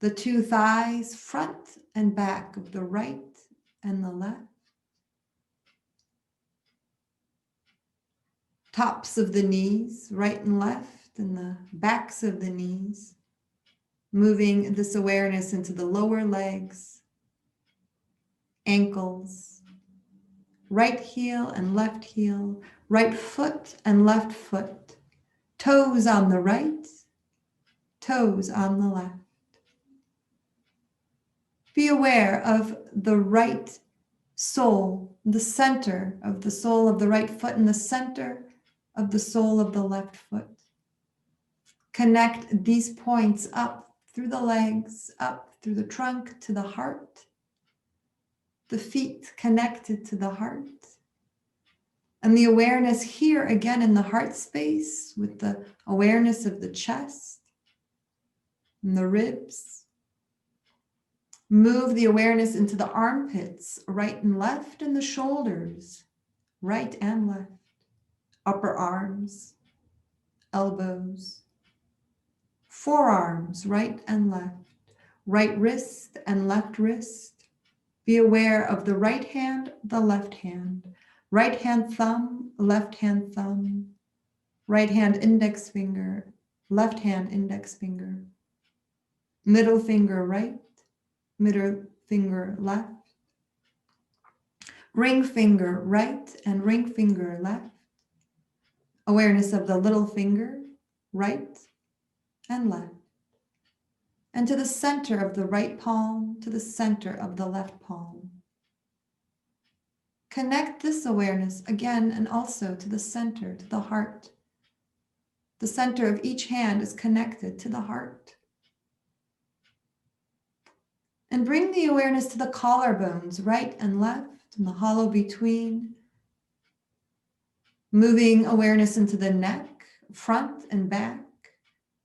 the two thighs, front and back of the right and the left. Tops of the knees, right and left, and the backs of the knees. Moving this awareness into the lower legs, ankles, right heel and left heel, right foot and left foot, toes on the right, toes on the left. Be aware of the right sole, the center of the sole of the right foot and the center of the sole of the left foot. Connect these points up through the legs, up through the trunk to the heart. The feet connected to the heart. And the awareness here again in the heart space with the awareness of the chest and the ribs. Move the awareness into the armpits, right and left, and the shoulders, right and left. Upper arms, elbows, forearms, right and left, right wrist and left wrist. Be aware of the right hand, the left hand, right hand thumb, right hand index finger, left hand index finger, middle finger right, middle finger left, ring finger right and ring finger left. Awareness of the little finger, right and left. And to the center of the right palm, to the center of the left palm. Connect this awareness again and also to the center, to the heart. The center of each hand is connected to the heart. And bring the awareness to the collarbones, right and left, and the hollow between. Moving awareness into the neck, front and back,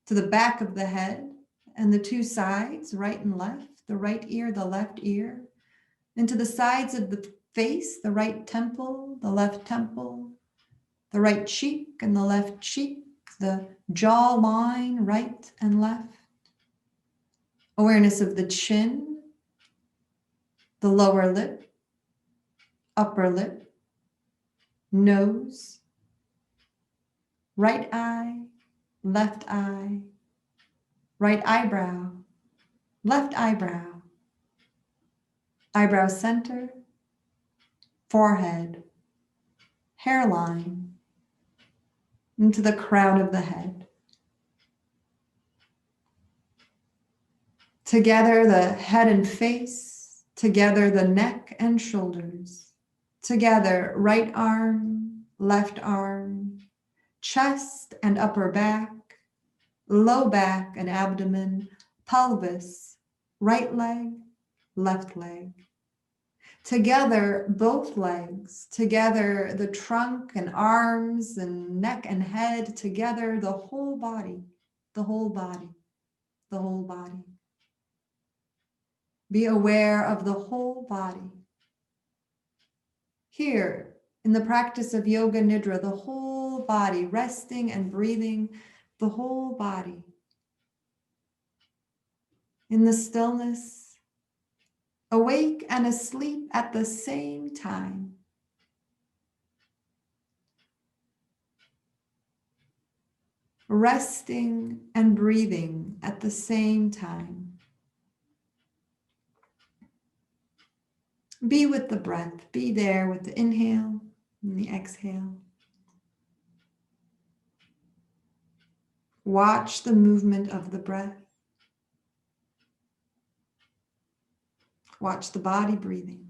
to the back of the head, and the two sides, right and left, the right ear, the left ear, into the sides of the face, the right temple, the left temple, the right cheek and the left cheek, the jaw line, right and left. Awareness of the chin, the lower lip, upper lip, nose, right eye, left eye, right eyebrow, left eyebrow, eyebrow center, forehead, hairline, into the crown of the head. Together the head and face, together the neck and shoulders, together right arm, left arm, chest and upper back, low back and abdomen, pelvis, right leg, left leg. Together both legs, together the trunk and arms and neck and head, together the whole body, the whole body, the whole body. Be aware of the whole body. Here, in the practice of yoga nidra, the whole body, resting and breathing, the whole body. In the stillness, awake and asleep at the same time. Resting and breathing at the same time. Be with the breath. Be there with the inhale and the exhale. Watch the movement of the breath. Watch the body breathing.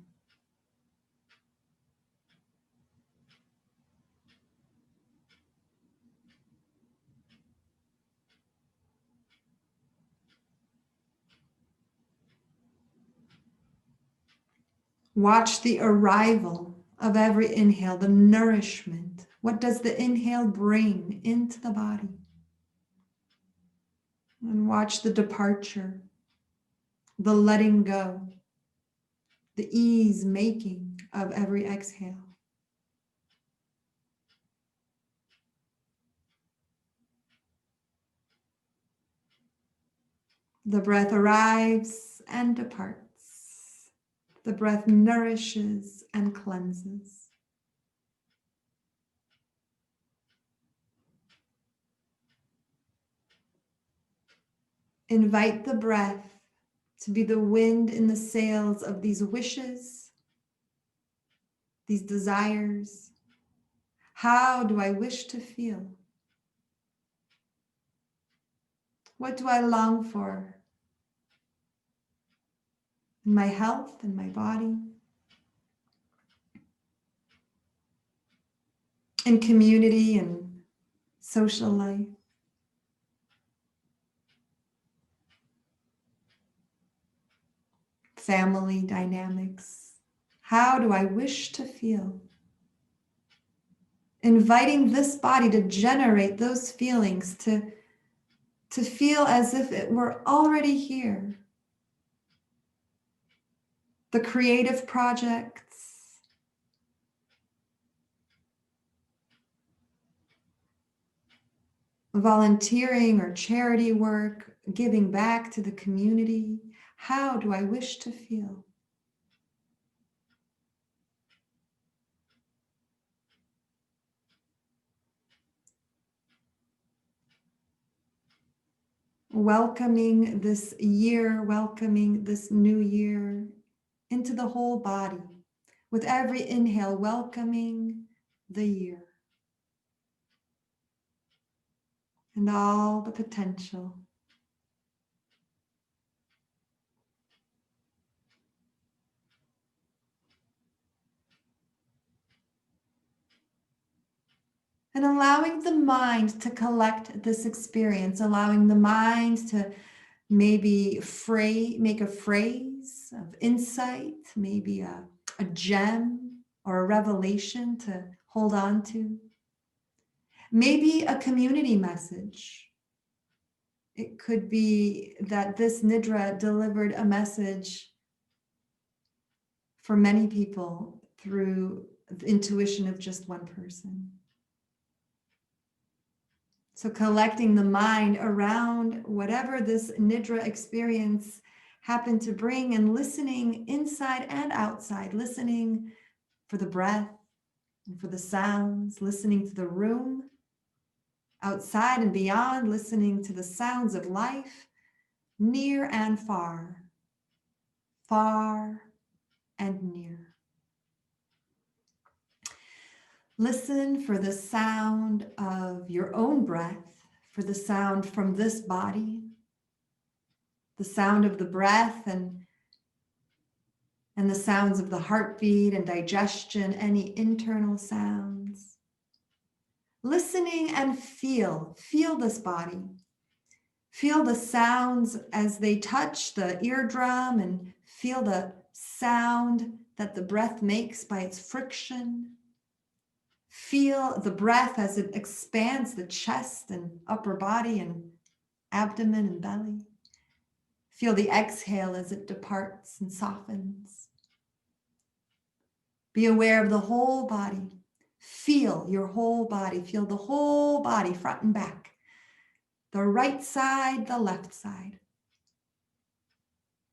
Watch the arrival of every inhale, the nourishment. What does the inhale bring into the body? And watch the departure, the letting go, the ease making of every exhale. The breath arrives and departs. The breath nourishes and cleanses. Invite the breath to be the wind in the sails of these wishes, these desires. How do I wish to feel? What do I long for in my health and my body? In community and social life? Family dynamics. How do I wish to feel? Inviting this body to generate those feelings, to feel as if it were already here. The creative projects, volunteering or charity work, giving back to the community. How do I wish to feel? Welcoming this year, welcoming this new year into the whole body. With every inhale, welcoming the year and all the potential. And allowing the mind to collect this experience, allowing the mind to maybe make a phrase of insight, maybe a gem or a revelation to hold on to. Maybe a community message. It could be that this nidra delivered a message for many people through the intuition of just one person. So collecting the mind around whatever this nidra experience happened to bring and listening inside and outside, listening for the breath and for the sounds, listening to the room outside and beyond, listening to the sounds of life near and far, far and near. Listen for the sound of your own breath, for the sound from this body, the sound of the breath and the sounds of the heartbeat and digestion, any internal sounds. Listening and feel this body. Feel the sounds as they touch the eardrum and feel the sound that the breath makes by its friction. Feel the breath as it expands the chest and upper body and abdomen and belly. Feel the exhale as it departs and softens. Be aware of the whole body. Feel your whole body. Feel the whole body front and back. The right side, the left side.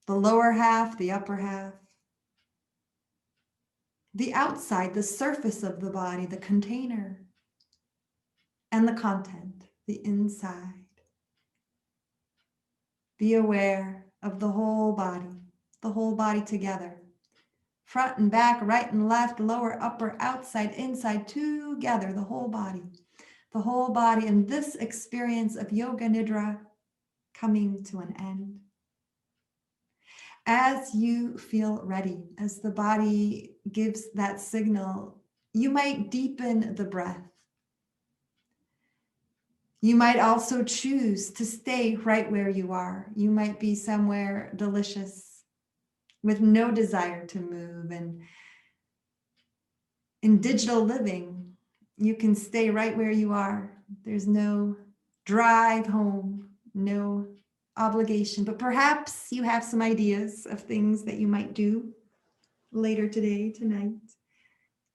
The lower half, the upper half. The outside, the surface of the body, the container. And the content, the inside. Be aware of the whole body together. Front and back, right and left, lower, upper, outside, inside, together, the whole body. The whole body and this experience of yoga nidra coming to an end. As you feel ready, as the body gives that signal, you might deepen the breath. You might also choose to stay right where you are. You might be somewhere delicious with no desire to move. And in digital living, you can stay right where you are. There's no drive home, no obligation, but perhaps you have some ideas of things that you might do later today, tonight.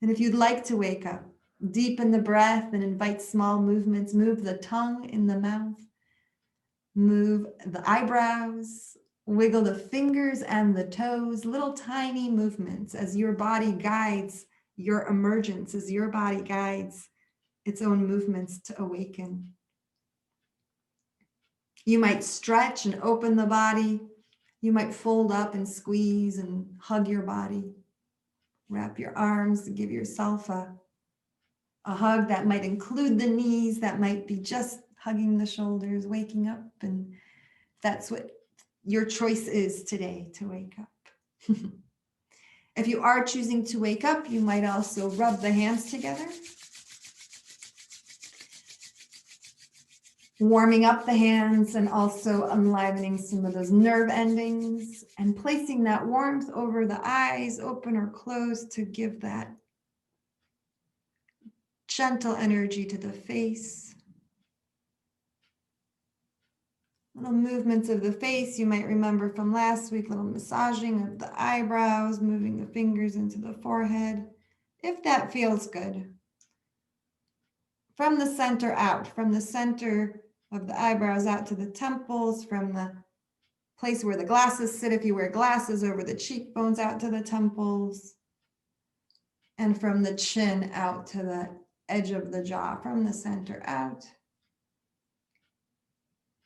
And if you'd like to wake up, deepen the breath and invite small movements. Move the tongue in the mouth. Move the eyebrows. Wiggle the fingers and the toes. Little tiny movements as your body guides your emergence, as your body guides its own movements to awaken. You might stretch and open the body. You might fold up and squeeze and hug your body. Wrap your arms to give yourself a hug that might include the knees, that might be just hugging the shoulders, waking up. And that's what your choice is today, to wake up. If you are choosing to wake up, you might also rub the hands together. Warming up the hands and also enlivening some of those nerve endings and placing that warmth over the eyes, open or closed, to give that gentle energy to the face. Little movements of the face you might remember from last week, little massaging of the eyebrows, moving the fingers into the forehead, if that feels good. from the center out, from the center of the eyebrows out to the temples, from the place where the glasses sit, if you wear glasses, over the cheekbones out to the temples, and from the chin out to the edge of the jaw, from the center out.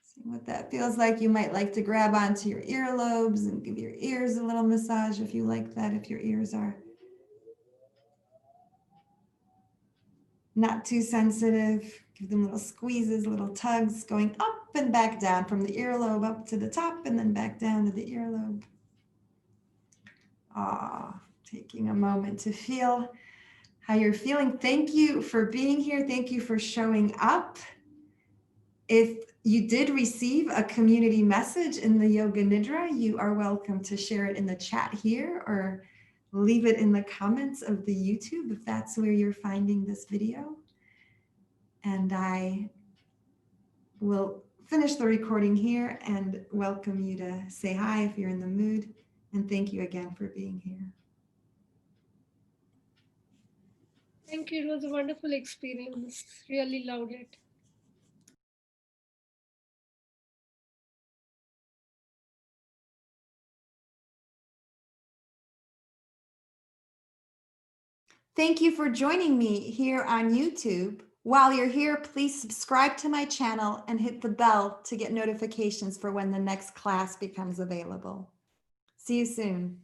See what that feels like. You might like to grab onto your earlobes and give your ears a little massage if you like that, if your ears are not too sensitive. Give them little squeezes, little tugs, going up and back down, from the earlobe up to the top and then back down to the earlobe. Taking a moment to feel how you're feeling. Thank you for being here. Thank you for showing up. If you did receive a community message in the Yoga Nidra, you are welcome to share it in the chat here or leave it in the comments of the YouTube if that's where you're finding this video. And I will finish the recording here and welcome you to say hi if you're in the mood. And thank you again for being here. Thank you. It was a wonderful experience. Really loved it. Thank you for joining me here on YouTube. While you're here, please subscribe to my channel and hit the bell to get notifications for when the next class becomes available. See you soon.